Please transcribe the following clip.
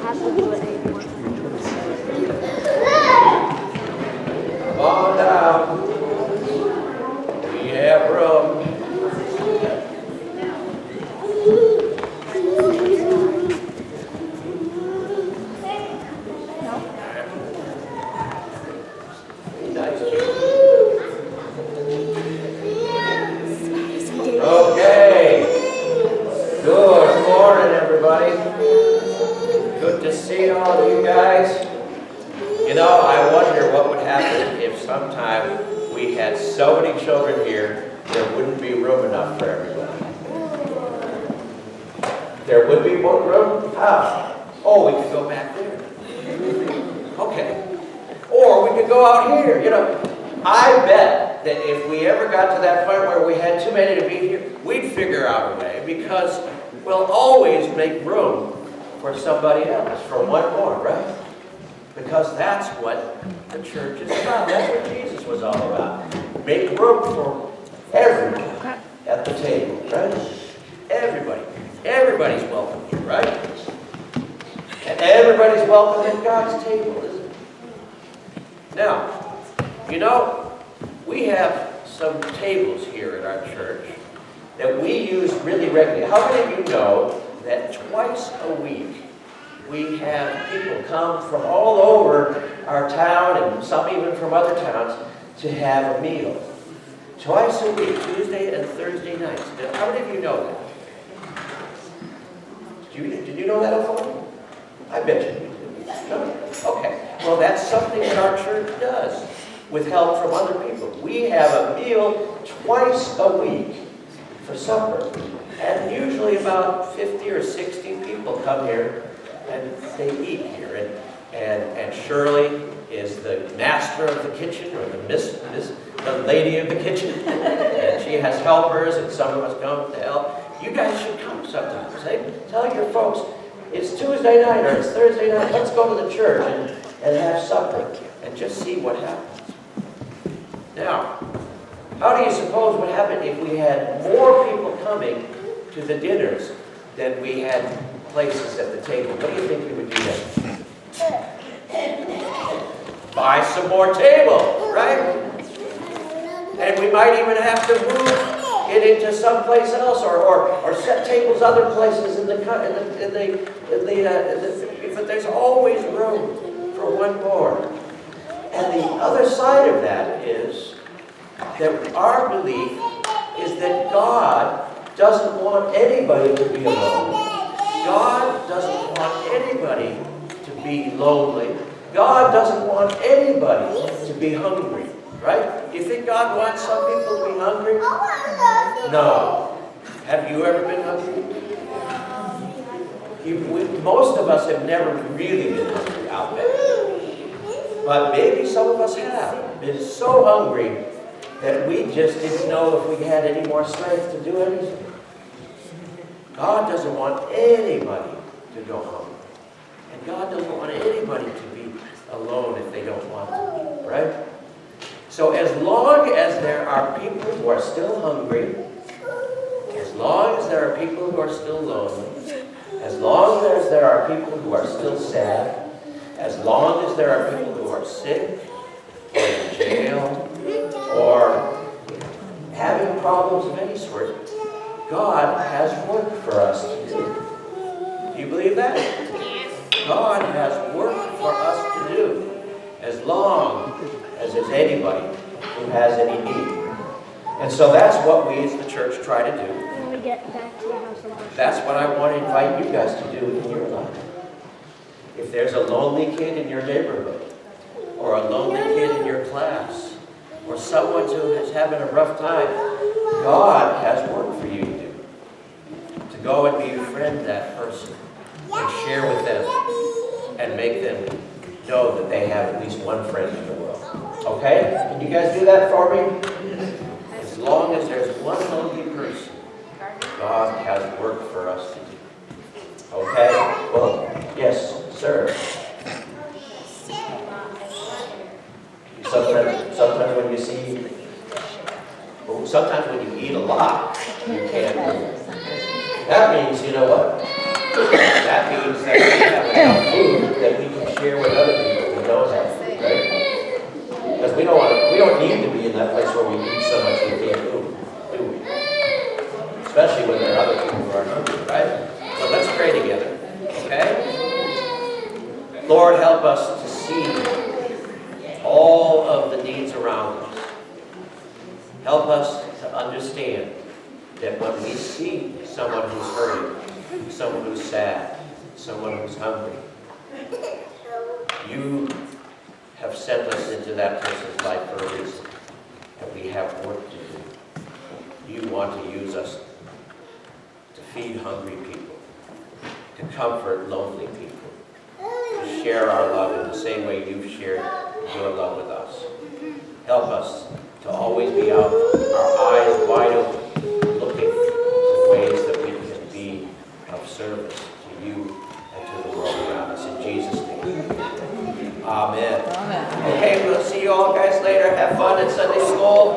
have to do it anymore. Come on down. We have room. Okay. Good morning, everybody. Good to see all of you guys. You know, I wonder what would happen if sometime we had so many children here, there wouldn't be room enough for everybody. There would be more room? How? Oh, we could go back there. Okay. Or we could go out here. You know, I bet that if we ever got to that point where we had too many to be here, we'd figure out a way, because we'll always make room for somebody else, for one more, right? Because that's what the church is about. That's what Jesus was all about. Make room for everyone at the table, right? Everybody. Everybody's welcome here, right? And everybody's welcome at God's table, isn't it? Now, you know, we have some tables here at our church that we use really regularly. How many of you know that twice a week we have people come from all over our town, and some even from other towns, to have a meal? Twice a week, Tuesday and Thursday nights. How many of you know that? Did you know that, Alphonse? I bet you did. No? Okay. Well, that's something that our church does with help from other people. We have a meal twice a week for supper. And usually about 50 or 60 people come here and they eat here. And Shirley is the master of the kitchen, or the lady of the kitchen. And she has helpers, and some of us come to help. You guys should come sometimes. Tell your folks, it's Tuesday night or it's Thursday night, let's go to the church and have supper and just see what happens. Now, how do you suppose would happen if we had more people coming to the dinners than we had places at the table? What do you think we would do then? Buy some more table, right? And we might even have to move it into someplace else, or set tables other places but there's always room for one more. And the other side of that is that our belief is that God doesn't want anybody to be alone. God doesn't want anybody to be lonely. God doesn't want anybody to be hungry. Right? Do you think God wants some people to be hungry? No. Have you ever been hungry? Most of us have never really been hungry, I'll bet. But maybe some of us have been so hungry that we just didn't know if we had any more strength to do anything. God doesn't want anybody to go hungry. And God doesn't want anybody to be alone if they don't want to be, right? So as long as there are people who are still hungry, as long as there are people who are still lonely, as long as there are people who are still sad, as long as there are people who are sick, or in jail, or having problems of any sort, God has work for us to do. Do you believe that? God has work for us to do, as long as there's anybody who has any need. And so that's what we as the church try to do. When we get back to the house of worship. That's what I want to invite you guys to do in your life. If there's a lonely kid in your neighborhood, or a lonely kid in your class, or someone who is having a rough time, God has work for you to do. To go and befriend that person, and share with them, and make them know that they have at least one friend in the world. Okay? Can you guys do that for me? As long as there's one lonely person, God has work for us to do. Okay? Well, yes, sir. Sometimes when you see, well, sometimes when you eat a lot, you can't move. That means, you know what? That means that you have enough food. Lord, help us to see all of the needs around us. Help us to understand that when we see someone who's hurting, someone who's sad, someone who's hungry, you have sent us into that person's life for a reason, and we have work to do. You want to use us to feed hungry people, to comfort lonely people, to share our love in the same way you've shared your love with us. Help us to always be out, our eyes wide open, looking for ways that we can be of service to you and to the world around us. In Jesus' name. Amen. Amen. Okay, we'll see you all guys later. Have fun at Sunday school.